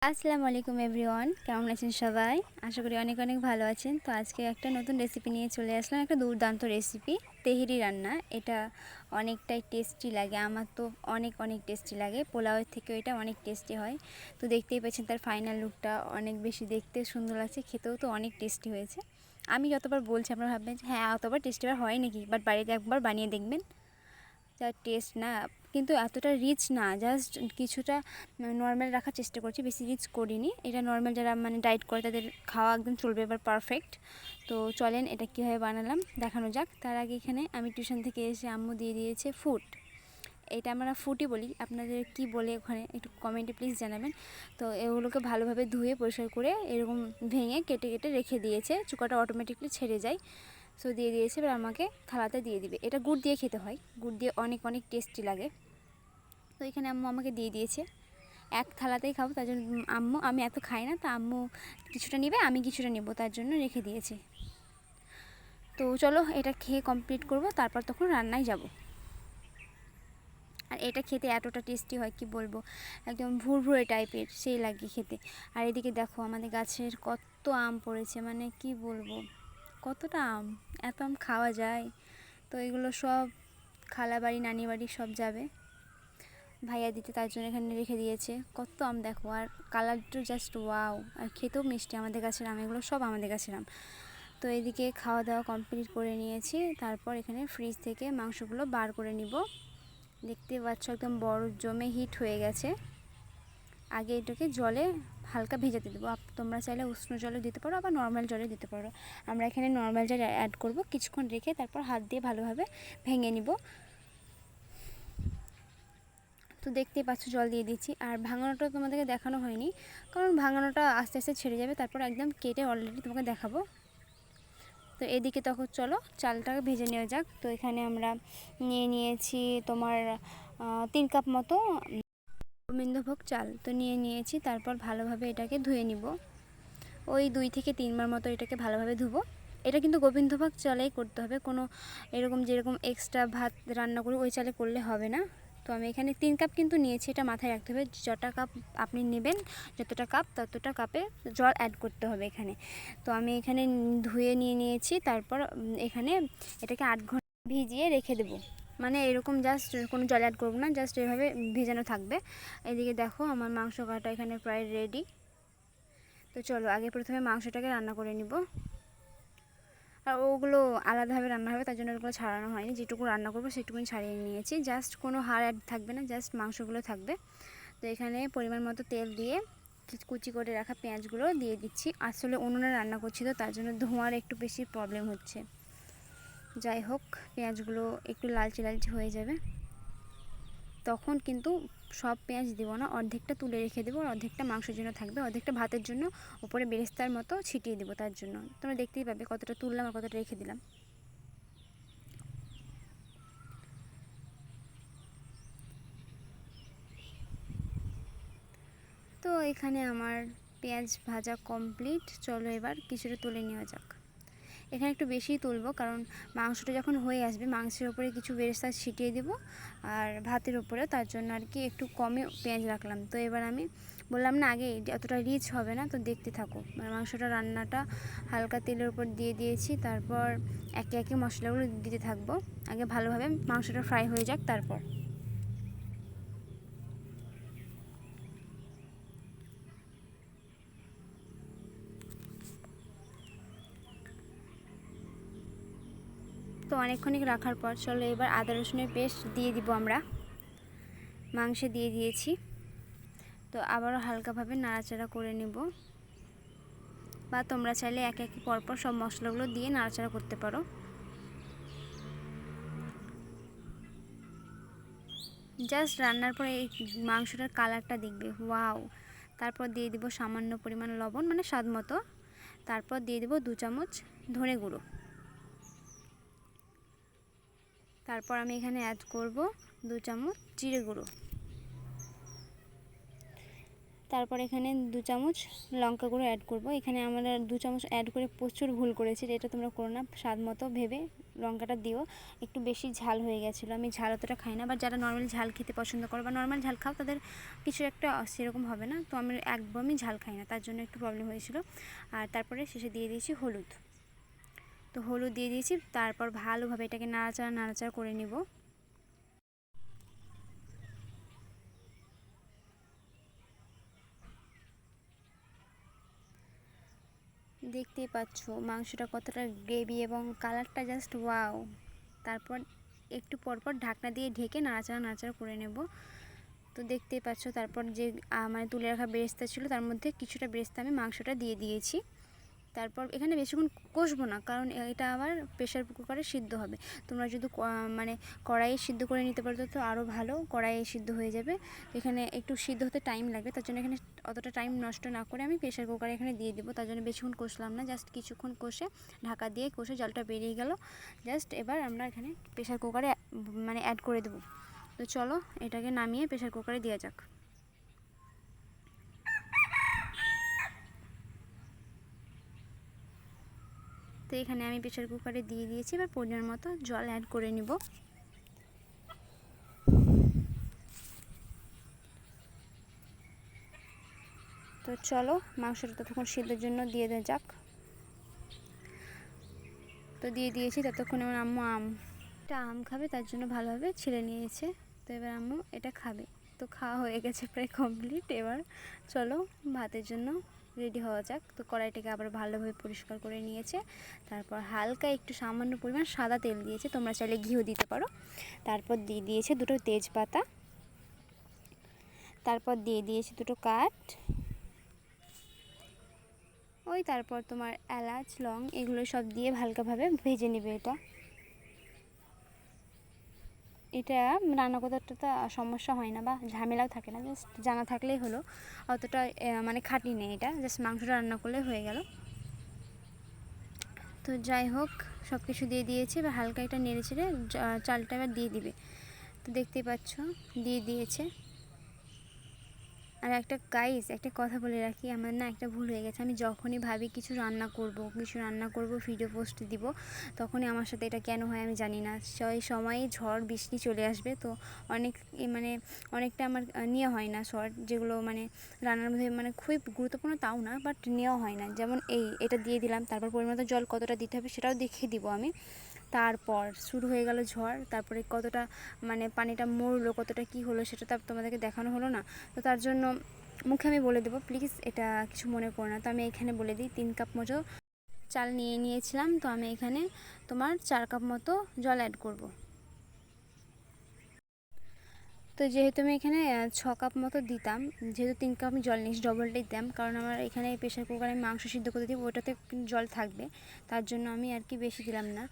আসসালামু আলাইকুম এভরিওয়ান, কেমন আছেন সবাই? আশা করি অনেক অনেক ভালো আছেন। তো আজকে একটা নতুন রেসিপি নিয়ে চলে আসলাম, একটা দুর্দান্ত রেসিপি, তেহেরি রান্না। এটা অনেকটাই টেস্টি লাগে, আমার তো অনেক অনেক টেস্টি লাগে, পোলাওয়ের থেকেও এটা অনেক টেস্টি হয়। তো দেখতেই পাচ্ছেন তার ফাইনাল লুকটা অনেক বেশি দেখতে সুন্দর লাগছে, খেতেও তো অনেক টেস্টি হয়েছে। আমি যতবার বলছি আপনারা ভাববেন যে হ্যাঁ অতবার টেস্টি হয় নাকি, বাট বাড়িতে একবার বানিয়ে দেখবেন, যা টেস্ট না, কিন্তু এতটা রিচ না, জাস্ট কিছুটা নর্মাল রাখার চেষ্টা করছি, বেশি রিচ করিনি। এটা নর্মাল যারা ডায়েট করে তাদের খাওয়া একদম চলবে, এবার পারফেক্ট। তো চলেন এটা কীভাবে বানালাম দেখানো যাক। তার আগে এখানে আমি টিউশন থেকে এসে আম্মু দিয়ে দিয়েছে ফুড, এটা আমরা ফুটই বলি, আপনাদের কি বলে ওখানে একটু কমেন্টে প্লিজ জানাবেন। তো এগুলোকে ভালোভাবে ধুয়ে পরিষ্কার করে এরকম ভেঙে কেটে কেটে রেখে দিয়েছে, চুকাটা অটোমেটিকলি ছেড়ে যায়। সো দিয়ে দিয়েছে, এবার আমাকে থালাতে দিয়ে দিবে। এটা গুড় দিয়ে খেতে হয়, গুড় দিয়ে অনেক অনেক টেস্টি লাগে। তো এখানে আম্মু আমাকে দিয়ে দিয়েছে, এক থালাতেই খাবো তার জন্য আম্মু, আমি এত খাই না, তো আম্মু কিছুটা নেবে আমি কিছুটা নেব, তার জন্য রেখে দিয়েছে। তো চলো এটা খেয়ে কমপ্লিট করব, তারপর তখন রান্নায় যাব। আর এটা খেতে এতটা টেস্টি হয় কি বলবো, একদম ভুরভুরে টাইপের সেই লাগে খেতে। আর এদিকে দেখো আমাদের গাছের কত আম পড়েছে, মানে কি বলবো, কতটা আম, এত আম খাওয়া যায়? তো এগুলো সব খালা বাড়ি নানি বাড়ি সব যাবে ভাইয়া দিতে, তার জন্য এখানে রেখে দিয়েছে। কত আম দেখো, আর কালারটা জাস্ট ওয়াও, আর খেতেও মিষ্টি, আমাদের গাছের আম, এগুলো সব আমাদের গাছের আম। তো এদিকে খাওয়া দাওয়া কমপ্লিট করে নিয়েছি, তারপর এখানে ফ্রিজ থেকে মাংসগুলো বার করে নিব। দেখতে পাচ্ছ একদম বরফ জমে হিট হয়ে গেছে। আগে এটাকে জলে হালকা ভেজাতে দেবো, তোমরা চাইলে উষ্ণ জলে দিতে পারো, আবার নর্মাল জলে দিতে পারো। আমরা এখানে নর্মাল জল অ্যাড করব, কিছুক্ষণ রেখে তারপর হাত দিয়ে ভালোভাবে ভেঙে নিব। তো দেখতেই পাচ্ছ জল দিয়ে দিচ্ছি, আর ভাঙানোটা তোমাদেরকে দেখানো হয়নি, কারণ ভাঙানোটা আস্তে আস্তে ছেড়ে যাবে, তারপর একদম কেটে অলরেডি তোমাকে দেখাবো। তো এদিকে তখন চলো চালটাকে ভেজে নেওয়া যাক। তো এখানে আমরা নিয়ে নিয়েছি তোমার 3 কাপ মতো গোবিন্দভোগ চাল, তো নিয়ে নিয়েছি। তারপর ভালোভাবে এটাকে ধুয়ে নিব, ওই 2 থেকে 3 বার মতো এটাকে ভালোভাবে ধুবো। এটা কিন্তু গোবিন্দভোগ চালেই করতে হবে, কোনো এরকম যেরকম এক্সট্রা ভাত রান্না করি ওই চালে করলে হবে না। তো আমি এখানে 3 কাপ কিন্তু নিয়েছি, এটা মাথায় রাখতে হবে, যতটা কাপ আপনি নেবেন যতটা কাপ ততটা কাপে জল অ্যাড করতে হবে এখানে। তো আমি এখানে ধুয়ে নিয়ে নিয়েছি, তারপর এখানে এটাকে 8 ঘন্টা ভিজিয়ে রেখে দেবো, মানে এরকম জাস্ট কোনো জল অ্যাড করবো না, জাস্ট এভাবে ভেজানো থাকবে। এদিকে দেখো আমার মাংস কাটা এখানে প্রায় রেডি। তো চলো আগে প্রথমে মাংসটাকে রান্না করে নিব, আর ওগুলো আলাদাভাবে রান্না হবে, তার জন্য ওগুলো ছাড়ানো হয়নি, যেটুকু রান্না করবো সেটুকুনি ছাড়িয়ে নিয়েছি, জাস্ট কোনো হাড় অ্যাড থাকবে না, জাস্ট মাংসগুলো থাকবে। তো এখানে পরিমাণ মতো তেল দিয়ে কুচি করে রাখা পেঁয়াজগুলো দিয়ে দিচ্ছি। আসলে উনুনে রান্না করছি তো তার জন্য ধোঁয়ার একটু বেশি প্রবলেম হচ্ছে, যাই হোক পেঁয়াজগুলো একটু লালচে লালচে হয়ে যাবে, তখন কিন্তু সব পেঁয়াজ দেবো না, অর্ধেকটা তুলে রেখে দেবো, আর অর্ধেকটা মাংসের জন্য থাকবে, অর্ধেকটা ভাতের জন্য উপরে বেরেস্তার মতো ছিটিয়ে দেবো। তার জন্য তোমরা দেখতেই পাবে কতটা তুললাম আর কতটা রেখে দিলাম। তো এখানে আমার পেঁয়াজ ভাজা কমপ্লিট, চলো এবার কিছুটা তুলে নেওয়া যাক। এখানে একটু বেশিই তুলবো, কারণ মাংসটা যখন হয়ে আসবে মাংসের ওপরে কিছু বেরেস্তা ছিটিয়ে দেবো, আর ভাতের ওপরেও, তার জন্য আর কি একটু কমে পেঁয়াজ রাখলাম। তো এবার আমি বললাম না আগে অতটা রিচ হবে না, তো দেখতে থাকো। মানে মাংসটা রান্নাটা হালকা তেলের উপর দিয়ে দিয়েছি, তারপর একে একে মশলাগুলো দিতে থাকবো, আগে ভালোভাবে মাংসটা ফ্রাই হয়ে যাক তারপর। তো অনেকক্ষণ রাখার পর চলো এবার আদা রসুনের পেস্ট দিয়ে দিব, আমরা মাংসে দিয়ে দিয়েছি। তো আবারও হালকাভাবে নাড়াচাড়া করে নেব, বা তোমরা চাইলে এক এক পরপর সব মশলাগুলো দিয়ে নাড়াচাড়া করতে পারো। জাস্ট রান্নার পরে এই মাংসটার কালারটা দেখবে ওয়াও। তারপর দিয়ে দিব সামান্য পরিমাণ লবণ, মানে স্বাদ মতো। তারপর দিয়ে দেব 2 চামচ ধনে গুঁড়ো। তারপর আমি এখানে অ্যাড করব 2 চামচ জিরে গুঁড়ো। তারপর এখানে 2 চামচ লঙ্কা গুঁড়ো অ্যাড করব। এখানে আমরা 2 চামচ অ্যাড করে প্রচুর ভুল করেছি, এটা তোমরা করো না, স্বাদ মতো ভেবে লঙ্কাটা দিও। একটু বেশি ঝাল হয়ে গেছিলো, আমি ঝাল অতটা খাই না, বা যারা নর্মাল ঝাল খেতে পছন্দ করো বা নর্মাল ঝাল খাও তাদের কিছু একটা সেরকম হবে না। তো আমি একদমই ঝাল খাই না, তার জন্য একটু প্রবলেম হয়েছিল। আর তারপরে শেষে দিয়ে দিয়েছি হলুদ। তো হলুদ দিয়ে দিয়েছি, তারপর ভালোভাবে এটাকে নাড়াচাড়া করে নিব। দেখতেই পাচ্ছ মাংসটা কতটা গ্রেভি এবং কালারটা জাস্ট ওয়াও। তারপর একটু পরপর ঢাকনা দিয়ে ঢেকে নাড়াচাড়া করে নেব। তো দেখতেই পাচ্ছ তারপর যে মানে তুলে রাখা বেরেস্তা ছিল তার মধ্যে কিছুটা বেরেস্তা আমি মাংসটা দিয়ে দিয়েছি। তারপর এখানে বেশিক্ষণ কষবো না, কারণ এটা আবার প্রেশার কুকারে সিদ্ধ হবে। তোমরা যদি মানে কড়াইয়ে সিদ্ধ করে নিতে পারো তো আরও ভালো, কড়াইয়ে সিদ্ধ হয়ে যাবে। এখানে একটু সিদ্ধ হতে টাইম লাগবে, তার জন্য এখানে অতটা টাইম নষ্ট না করে আমি প্রেশার কুকারে এখানে দিয়ে দেবো। তার জন্য বেশিক্ষণ কষলাম না, জাস্ট কিছুক্ষণ কষে ঢাকা দিয়ে কষে জলটা বেরিয়ে গেল। জাস্ট এবার আমরা এখানে প্রেশার কুকারে মানে অ্যাড করে দেবো। তো চলো এটাকে নামিয়ে প্রেশার কুকারে দেওয়া যাক। তো এখানে আমি প্রেশার কুকারে দিয়ে দিয়েছি, এবার পরিমাণ মতো জল অ্যাড করে নিব। তো চলো মাংসটা ততক্ষণ সিদ্ধের জন্য দিয়ে দেওয়া যাক। তো দিয়ে দিয়েছি, ততক্ষণে আমার আম্মু এটা আম খাবে তার জন্য ভালোভাবে ছিলে নিয়েছে। তো এবার আম্মু এটা খাবে। তো খাওয়া হয়ে গেছে প্রায় কমপ্লিট। এবার চলো ভাতের জন্য রেডি হওয়া যাক। তো কড়াইটাকে আবার ভালোভাবে পরিষ্কার করে নিয়েছে, তারপর হালকা একটু সামান্য পরিমাণ সাদা তেল দিয়েছে, তোমরা চাইলে ঘিও দিতে পারো। তারপর দিয়ে দিয়েছে দুটো তেজপাতা, তারপর দিয়ে দিয়েছে দুটো কাঠ, তারপর তোমার এলাচ লং এগুলো সব দিয়ে হালকাভাবে ভেজে নেবে। এটা রান্না করতে অতটা সমস্যা হয় না বা ঝামেলাও থাকে না, জাস্ট জানা থাকলেই হলো। অতটা মানে খাটি নেই, এটা জাস্ট মাংসটা রান্না করলে হয়ে গেল। তো যাই হোক সব কিছু দিয়ে দিয়েছি, এবার হালকা এটা নেড়ে ছেড়ে চালটা এবার দিয়ে দিবে। তো দেখতেই পাচ্ছ দিয়ে দিয়েছে। আর একটা একটা কথা বলে রাখি, আমার না একটা ভুল হয়ে গেছে। আমি যখনই ভাবি কিছু রান্না করব ভিডিও পোস্ট দিব, তখনই আমার সাথে এটা কেন হয় আমি জানি না। সেই সময় ঝড় বৃষ্টি চলে আসবে, তো মানে অনেকটা আমার নেওয়া হয় না শর্ট, যেগুলো মানে রান্নার মধ্যে মানে খুবই গুরুত্বপূর্ণ তাও না, বাট নেওয়া হয় না। যেমন এটা দিয়ে দিলাম, তারপর পরিমাণ জল কতটা দিতে হবে সেটাও দেখিয়ে দিব আমি। তারপর শুরু হয়ে গেল ঝড়, তারপরে কতটা মানে পানিটা মরলো, কতটা কি হলো সেটা তো তোমাদেরকে দেখানো হলো না। তো তার জন্য মুখে আমি বলে দেবো, প্লিজ এটা কিছু মনে করো না। তো আমি এখানে বলে দিই 3 কাপ মতো চাল নিয়েছিলাম, তো আমি এখানে তোমার 4 কাপ মতো জল অ্যাড করব। তো যেহেতু আমি এখানে 6 কাপ মতো দিতাম, যেহেতু 3 কাপ আমি জল নিয়েছি ডবলটাই দিতাম, কারণ আমার এখানে প্রেশার কুকারে আমি মাংস সিদ্ধ করতে দিব, ওটাতে জল থাকবে, তার জন্য আমি আর কি বেশি দিলাম না।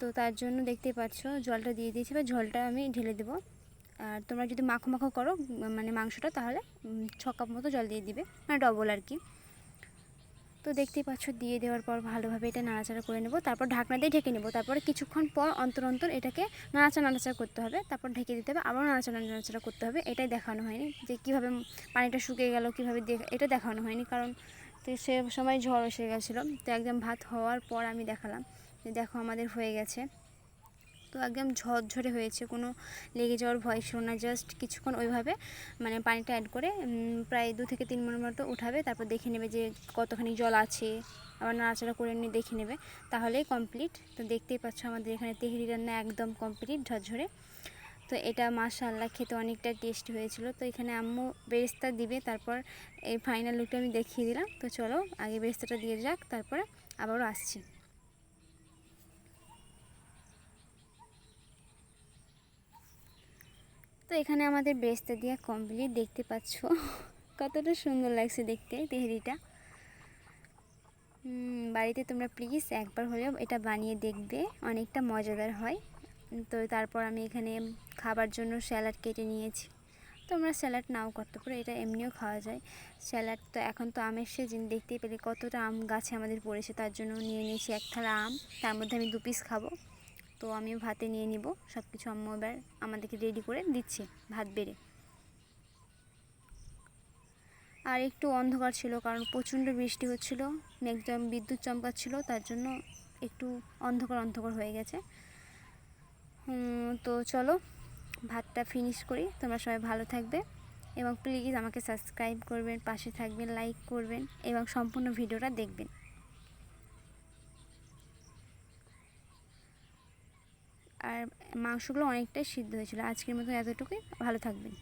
তো তার জন্য দেখতেই পাচ্ছ জলটা দিয়ে দিয়েছি, বা জলটা আমি ঢেলে দেবো। আর তোমরা যদি মাখো মাখো করো মানে মাংসটা, তাহলে 6 কাপ মতো জল দিয়ে দিবে, মানে ডবল আর কি। তো দেখতেই পাচ্ছ দিয়ে দেওয়ার পর ভালোভাবে এটা নাড়াচাড়া করে নেব, তারপর ঢাকনা দিয়ে ঢেকে নেব। তারপরে কিছুক্ষণ পর অন্তর এটাকে নাড়াচাড়া করতে হবে, তারপর ঢেকে দিতে হবে, আবার নাড়াচাড়া করতে হবে। এটাই দেখানো হয়নি যে কীভাবে পানিটা শুকিয়ে গেল, কীভাবে এটা দেখানো হয়নি, কারণ তো সে সময় ঝড় এসে গেছিলো। তো একদম ভাত হওয়ার পর আমি দেখালাম যে দেখো আমাদের হয়ে গেছে। তো একদম ঝরঝরে হয়েছে, কোনো লেগে যাওয়ার ভয় ছিল না। জাস্ট কিছুক্ষণ ওইভাবে মানে পানিটা অ্যাড করে প্রায় 2 থেকে 3 মিনিট মতো উঠাবে, তারপর দেখে নেবে যে কতখানি জল আছে, আবার নাড়াচাড়া করে নিয়ে দেখে নেবে, তাহলেই কমপ্লিট। তো দেখতেই পাচ্ছ আমাদের এখানে তেহরি রান্না একদম কমপ্লিট ঝরঝরে। তো এটা মাশাআল্লাহ খেতে অনেকটা টেস্টি হয়েছিল। তো এখানে আম্মু বেরেস্তা দিবে, তারপর এই ফাইনাল লুকটা আমি দেখিয়ে দিলাম। তো চলো আগে বেরেস্তাটা দিয়ে যাক, তারপরে আবারও আসছি। তো এখানে আমাদের বেরেস্তা দিয়ে কমপ্লিট, দেখতে পাচ্ছ কতটা সুন্দর লাগছে দেখতে তেহরিটা। বাড়িতে তোমরা প্লিজ একবার হলেও এটা বানিয়ে দেখবে, অনেকটা মজাদার হয়। তো তারপর আমি এখানে খাবার জন্য স্যালাড কেটে নিয়েছি। তোমরা স্যালাড নাও করতে পারো, এটা এমনিও খাওয়া যায় স্যালাড। তো এখন তো আমের সিজন, দেখতেই পেলে কতটা আম গাছে আমাদের পড়েছে, তার জন্য নিয়ে নিয়েছি 1 থালা আম, তার মধ্যে আমি 2 পিস খাবো। তো আমি ভাতে নিয়ে নিব সব কিছু, আম্মু এবার আমাদেরকে রেডি করে দিচ্ছে ভাত বেড়ে। আর একটু অন্ধকার ছিল, কারণ প্রচণ্ড বৃষ্টি হচ্ছিল, একদম বিদ্যুৎ চমকাচ্ছিল, তার জন্য একটু অন্ধকার হয়ে গেছে। তো চলো ভাতটা ফিনিশ করি। তোমরা সবাই ভালো থাকবে এবং প্লিজ আমাকে সাবস্ক্রাইব করবেন, পাশে থাকবেন, লাইক করবেন এবং সম্পূর্ণ ভিডিওটা দেখবেন। আর মাংসগুলো অনেকটাই সিদ্ধ হয়েছিল। আজকের মতো এতটুকুই। ভালো থাকবেন।